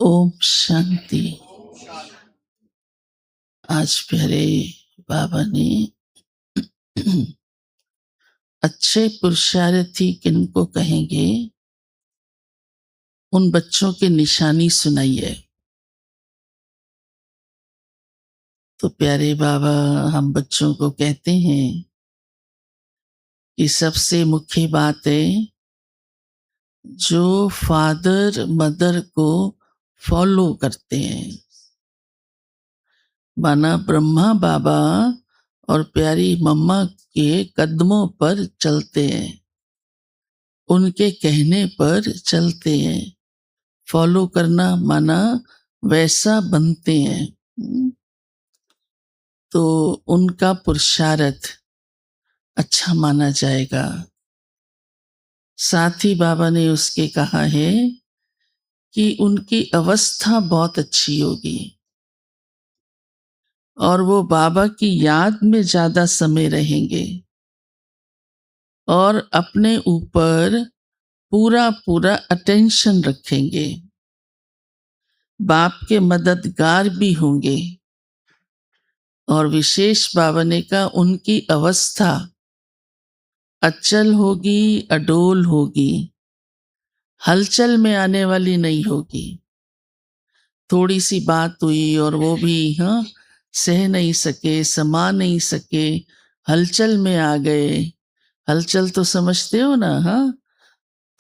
ओम शांति। आज प्यारे बाबा ने अच्छे पुरुषार्थी किनको कहेंगे, उन बच्चों की निशानी सुनाई है। तो प्यारे बाबा हम बच्चों को कहते हैं कि सबसे मुख्य बात है, जो फादर मदर को फॉलो करते हैं, माना ब्रह्मा बाबा और प्यारी मम्मा के कदमों पर चलते हैं, उनके कहने पर चलते हैं। फॉलो करना माना वैसा बनते हैं। तो उनका पुरुषार्थ अच्छा माना जाएगा। साथ ही बाबा ने उसके कहा है कि उनकी अवस्था बहुत अच्छी होगी और वो बाबा की याद में ज्यादा समय रहेंगे और अपने ऊपर पूरा पूरा अटेंशन रखेंगे, बाप के मददगार भी होंगे। और विशेष बाबा ने कहा उनकी अवस्था अचल होगी, अडोल होगी, हलचल में आने वाली नहीं होगी। थोड़ी सी बात हुई और वो भी सह नहीं सके, समा नहीं सके, हलचल में आ गए। हलचल तो समझते हो ना?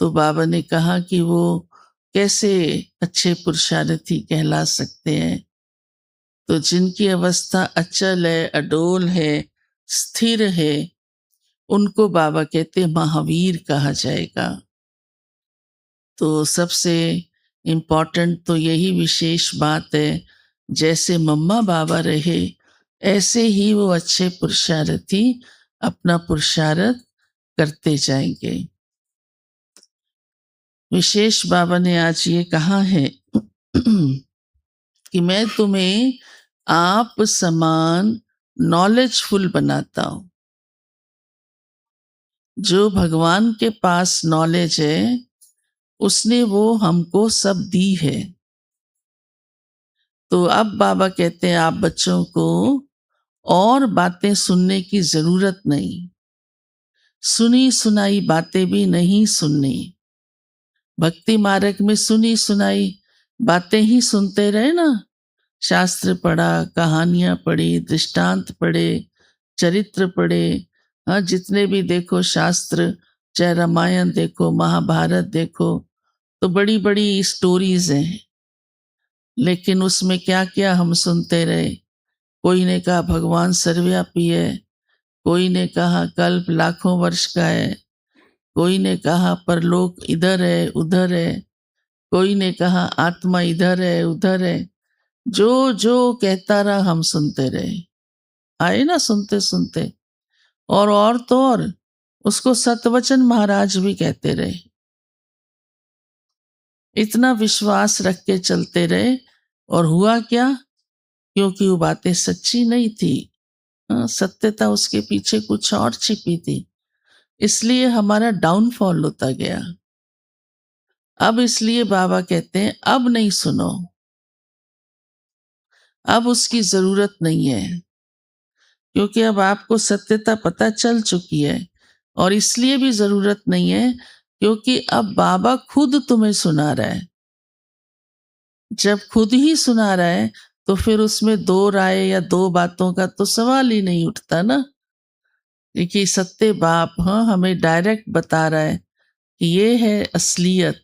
तो बाबा ने कहा कि वो कैसे अच्छे पुरुषार्थी कहला सकते हैं। तो जिनकी अवस्था अचल है, अडोल है, स्थिर है, उनको बाबा कहते महावीर कहा जाएगा। तो सबसे इम्पोर्टेंट तो यही विशेष बात है, जैसे मम्मा बाबा रहे ऐसे ही वो अच्छे पुरुषार्थी अपना पुरुषार्थ करते जाएंगे। विशेष बाबा ने आज ये कहा है कि मैं तुम्हें आप समान नॉलेजफुल बनाता हूं। जो भगवान के पास नॉलेज है, उसने वो हमको सब दी है। तो अब बाबा कहते हैं आप बच्चों को और बातें सुनने की जरूरत नहीं, सुनी सुनाई बातें भी नहीं सुननी। भक्ति मार्ग में सुनी सुनाई बातें ही सुनते रहे ना, शास्त्र पढ़ा, कहानियां पढ़ी, दृष्टांत पढ़े, चरित्र पढ़े। जितने भी देखो शास्त्र, चाहे रामायण देखो, महाभारत देखो, तो बड़ी बड़ी स्टोरीज हैं। लेकिन उसमें क्या क्या हम सुनते रहे। कोई ने कहा भगवान सर्वव्यापी है, कोई ने कहा कल्प लाखों वर्ष का है, कोई ने कहा परलोक इधर है उधर है, कोई ने कहा आत्मा इधर है उधर है। जो जो कहता रहा हम सुनते रहे, आए ना सुनते सुनते। और तो और उसको सतवचन महाराज भी कहते रहे। इतना विश्वास रख के चलते रहे और हुआ क्या? क्योंकि वो बातें सच्ची नहीं थी, सत्यता उसके पीछे कुछ और छिपी थी, इसलिए हमारा डाउनफॉल होता गया। अब इसलिए बाबा कहते हैं अब नहीं सुनो, अब उसकी जरूरत नहीं है, क्योंकि अब आपको सत्यता पता चल चुकी है। और इसलिए भी जरूरत नहीं है क्योंकि अब बाबा खुद तुम्हें सुना रहा है। जब खुद ही सुना रहा है तो फिर उसमें दो राय या दो बातों का तो सवाल ही नहीं उठता ना। देखिए सत्य बाप हमें डायरेक्ट बता रहा है कि ये है असलियत,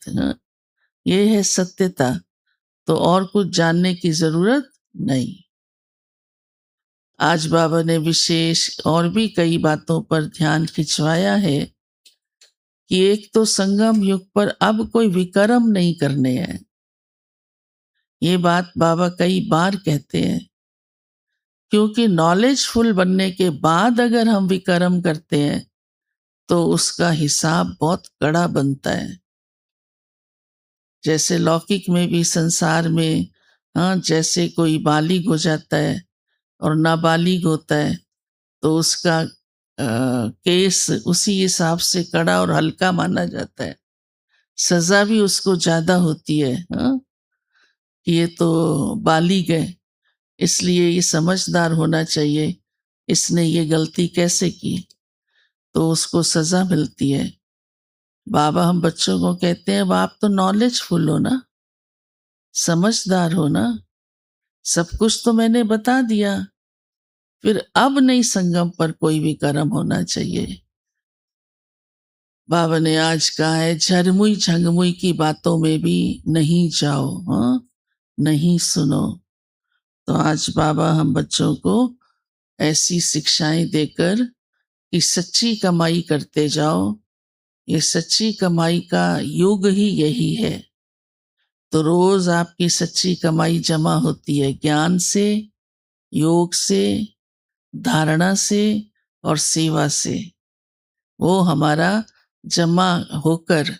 ये है सत्यता, तो और कुछ जानने की जरूरत नहीं। आज बाबा ने विशेष और भी कई बातों पर ध्यान खिंचवाया है कि एक तो संगम युग पर अब कोई विकर्म नहीं करने हैं। ये बात बाबा कई बार कहते हैं, क्योंकि नॉलेजफुल बनने के बाद अगर हम विकर्म करते हैं तो उसका हिसाब बहुत कड़ा बनता है। जैसे लौकिक में भी, संसार में, जैसे कोई बालिग हो जाता है और नाबालिग होता है तो उसका केस उसी हिसाब से कड़ा और हल्का माना जाता है, सजा भी उसको ज्यादा होती है। कि ये तो बालिग है, इसलिए ये समझदार होना चाहिए, इसने ये गलती कैसे की, तो उसको सजा मिलती है। बाबा हम बच्चों को कहते हैं, अब आप तो नॉलेजफुल हो ना, समझदार हो ना, सब कुछ तो मैंने बता दिया, फिर अब नहीं संगम पर कोई भी कर्म होना चाहिए। बाबा ने आज कहा है, झरमुई झंगमुई की बातों में भी नहीं जाओ, हाँ, नहीं सुनो। तो आज बाबा हम बच्चों को ऐसी शिक्षाएं देकर कि सच्ची कमाई करते जाओ, ये सच्ची कमाई का युग ही यही है। तो रोज आपकी सच्ची कमाई जमा होती है ज्ञान से, योग से, धारणा से और सेवा से। वो हमारा जमा होकर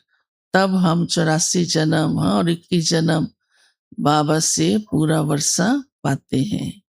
तब हम 84 जन्म, हाँ, और 21 जन्म बाबा से पूरा वर्षा पाते हैं।